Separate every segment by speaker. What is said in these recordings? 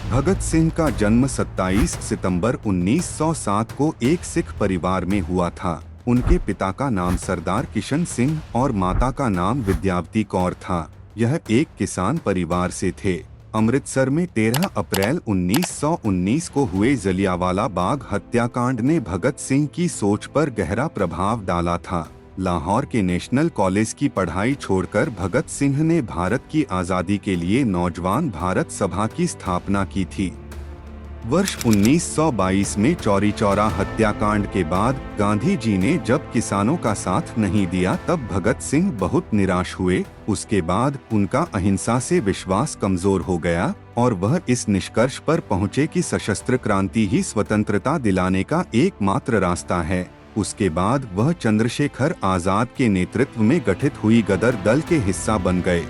Speaker 1: भगत सिंह का जन्म 27 सितंबर 1907 को एक सिख परिवार में हुआ था। उनके पिता का नाम सरदार किशन सिंह और माता का नाम विद्यावती कौर था। यह एक किसान परिवार से थे। अमृतसर में 13 अप्रैल 1919 को हुए जलियांवाला बाग हत्याकांड ने भगत सिंह की सोच पर गहरा प्रभाव डाला था। लाहौर के नेशनल कॉलेज की पढ़ाई छोड़कर भगत सिंह ने भारत की आज़ादी के लिए नौजवान भारत सभा की स्थापना की थी। वर्ष 1922 में चौरी चौरा हत्याकांड के बाद गांधी जी ने जब किसानों का साथ नहीं दिया तब भगत सिंह बहुत निराश हुए। उसके बाद उनका अहिंसा से विश्वास कमजोर हो गया और वह इस निष्कर्ष पर पहुंचे कि सशस्त्र क्रांति ही स्वतंत्रता दिलाने का एकमात्र रास्ता है। उसके बाद वह चंद्रशेखर आजाद के नेतृत्व में गठित हुई गदर दल के हिस्सा बन गए।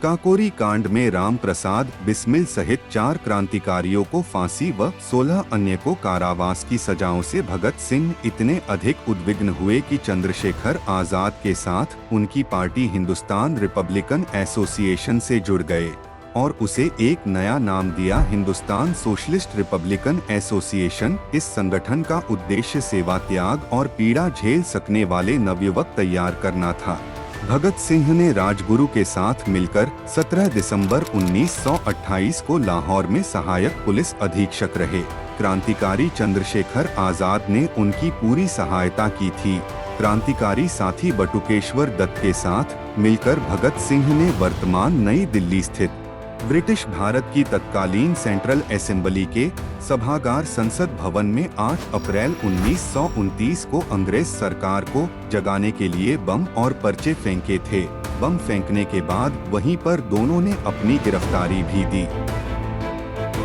Speaker 1: काकोरी कांड में राम प्रसाद बिस्मिल सहित 4 क्रांतिकारियों को फांसी व 16 अन्य को कारावास की सजाओं से भगत सिंह इतने अधिक उद्विग्न हुए कि चंद्रशेखर आजाद के साथ उनकी पार्टी हिंदुस्तान रिपब्लिकन एसोसिएशन से जुड़ गए और उसे एक नया नाम दिया, हिंदुस्तान सोशलिस्ट रिपब्लिकन एसोसिएशन। इस संगठन का उद्देश्य सेवा त्याग और पीड़ा झेल सकने वाले नवयुवक तैयार करना था। भगत सिंह ने राजगुरु के साथ मिलकर 17 दिसंबर 1928 को लाहौर में सहायक पुलिस अधीक्षक रहे। क्रांतिकारी चंद्रशेखर आजाद ने उनकी पूरी सहायता की थी। क्रांतिकारी साथी बटुकेश्वर दत्त के साथ मिलकर भगत सिंह ने वर्तमान नई दिल्ली स्थित ब्रिटिश भारत की तत्कालीन सेंट्रल असेंबली के सभागार संसद भवन में 8 अप्रैल 1929 को अंग्रेज सरकार को जगाने के लिए बम और पर्चे फेंके थे। बम फेंकने के बाद वहीं पर दोनों ने अपनी गिरफ्तारी भी दी।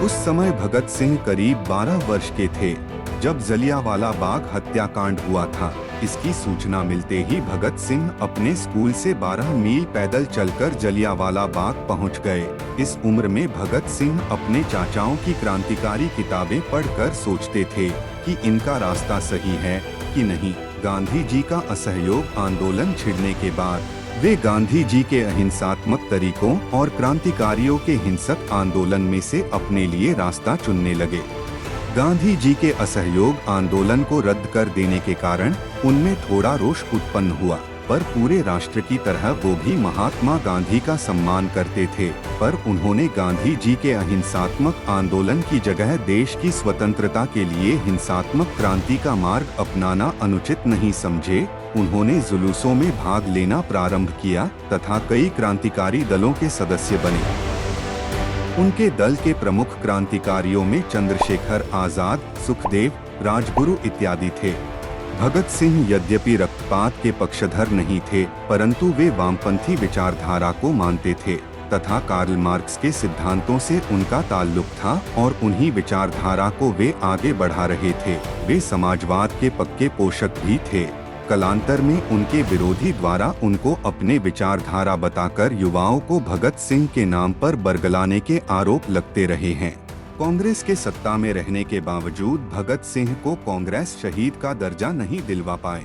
Speaker 1: उस समय भगत सिंह करीब 12 वर्ष के थे जब जलियांवाला बाग हत्याकांड हुआ था। इसकी सूचना मिलते ही भगत सिंह अपने स्कूल से 12 मील पैदल चलकर जलियांवाला बाग पहुंच गए। इस उम्र में भगत सिंह अपने चाचाओं की क्रांतिकारी किताबें पढ़कर सोचते थे कि इनका रास्ता सही है कि नहीं। गांधी जी का असहयोग आंदोलन छिड़ने के बाद वे गांधी जी के अहिंसात्मक तरीकों और क्रांतिकारियों के हिंसक आंदोलन में से अपने लिए रास्ता चुनने लगे। गांधी जी के असहयोग आंदोलन को रद्द कर देने के कारण उनमें थोड़ा रोष उत्पन्न हुआ, पर पूरे राष्ट्र की तरह वो भी महात्मा गांधी का सम्मान करते थे। पर उन्होंने गांधी जी के अहिंसात्मक आंदोलन की जगह देश की स्वतंत्रता के लिए हिंसात्मक क्रांति का मार्ग अपनाना अनुचित नहीं समझे। उन्होंने जुलूसों में भाग लेना प्रारंभ किया तथा कई क्रांतिकारी दलों के सदस्य बने। उनके दल के प्रमुख क्रांतिकारियों में चंद्रशेखर आजाद, सुखदेव, राजगुरु इत्यादि थे। भगत सिंह यद्यपि रक्तपात के पक्षधर नहीं थे, परंतु वे वामपंथी विचारधारा को मानते थे तथा कार्ल मार्क्स के सिद्धांतों से उनका ताल्लुक था और उन्हीं विचारधारा को वे आगे बढ़ा रहे थे। वे समाजवाद के पक्के पोषक भी थे। कालांतर में उनके विरोधी द्वारा उनको अपने विचारधारा बताकर युवाओं को भगत सिंह के नाम पर बरगलाने के आरोप लगते रहे हैं। कांग्रेस के सत्ता में रहने के बावजूद भगत सिंह को कांग्रेस शहीद का दर्जा नहीं दिलवा पाए,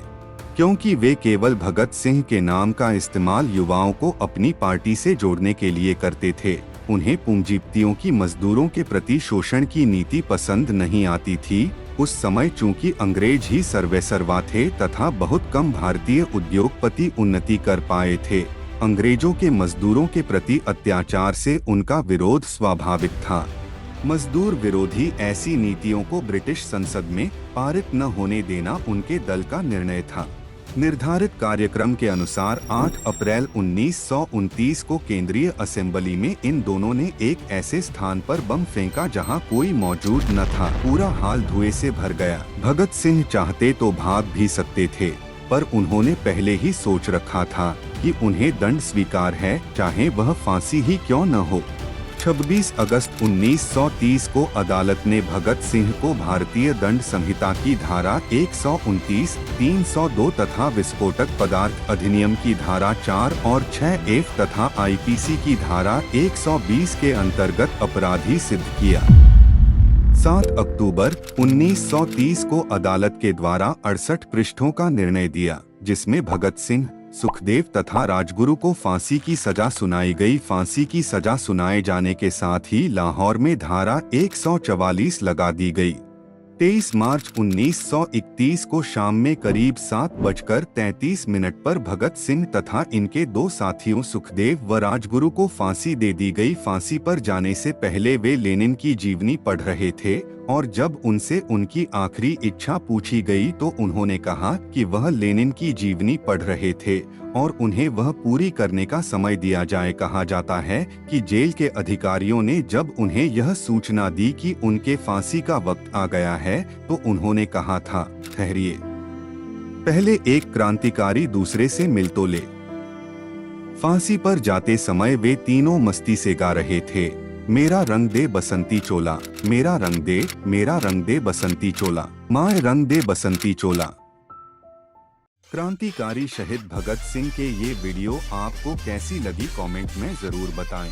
Speaker 1: क्योंकि वे केवल भगत सिंह के नाम का इस्तेमाल युवाओं को अपनी पार्टी से जोड़ने के लिए करते थे। उन्हें पूंजीपतियों की मजदूरों के प्रति शोषण की नीति पसंद नहीं आती थी। उस समय चूंकि अंग्रेज ही सर्वेसर्वा थे तथा बहुत कम भारतीय उद्योगपति उन्नति कर पाए थे, अंग्रेजों के मजदूरों के प्रति अत्याचार से उनका विरोध स्वाभाविक था। मजदूर विरोधी ऐसी नीतियों को ब्रिटिश संसद में पारित न होने देना उनके दल का निर्णय था। निर्धारित कार्यक्रम के अनुसार 8 अप्रैल 1929 को केंद्रीय असेंबली में इन दोनों ने एक ऐसे स्थान पर बम फेंका जहां कोई मौजूद न था। पूरा हाल धुएं से भर गया। भगत सिंह चाहते तो भाग भी सकते थे, पर उन्होंने पहले ही सोच रखा था कि उन्हें दंड स्वीकार है, चाहे वह फांसी ही क्यों न हो। 26 अगस्त 1930 को अदालत ने भगत सिंह को भारतीय दंड संहिता की धारा 129, 302 तथा विस्फोटक पदार्थ अधिनियम की धारा 4 और 6F तथा आईपीसी की धारा 120 के अंतर्गत अपराधी सिद्ध किया। 7 अक्टूबर 1930 को अदालत के द्वारा 68 पृष्ठों का निर्णय दिया, जिसमें भगत सिंह, सुखदेव तथा राजगुरु को फांसी की सजा सुनाई गई। फांसी की सजा सुनाए जाने के साथ ही लाहौर में धारा 144 लगा दी गई। 23 मार्च 1931 को शाम में करीब 7:33 पर भगत सिंह तथा इनके 2 साथियों सुखदेव व राजगुरु को फांसी दे दी गई। फांसी पर जाने से पहले वे लेनिन की जीवनी पढ़ रहे थे और जब उनसे उनकी आखिरी इच्छा पूछी गई तो उन्होंने कहा कि वह लेनिन की जीवनी पढ़ रहे थे और उन्हें वह पूरी करने का समय दिया जाए। कहा जाता है कि जेल के अधिकारियों ने जब उन्हें यह सूचना दी कि उनके फांसी का वक्त आ गया है तो उन्होंने कहा था, ठहरिए, पहले एक क्रांतिकारी दूसरे से मिल तो ले। फांसी पर जाते समय वे तीनों मस्ती से गा रहे थे, मेरा रंग दे बसंती चोला, मेरा रंग दे बसंती चोला, माए रंग दे बसंती चोला। क्रांतिकारी शहीद भगत सिंह के ये वीडियो आपको कैसी लगी कमेंट में जरूर बताएं।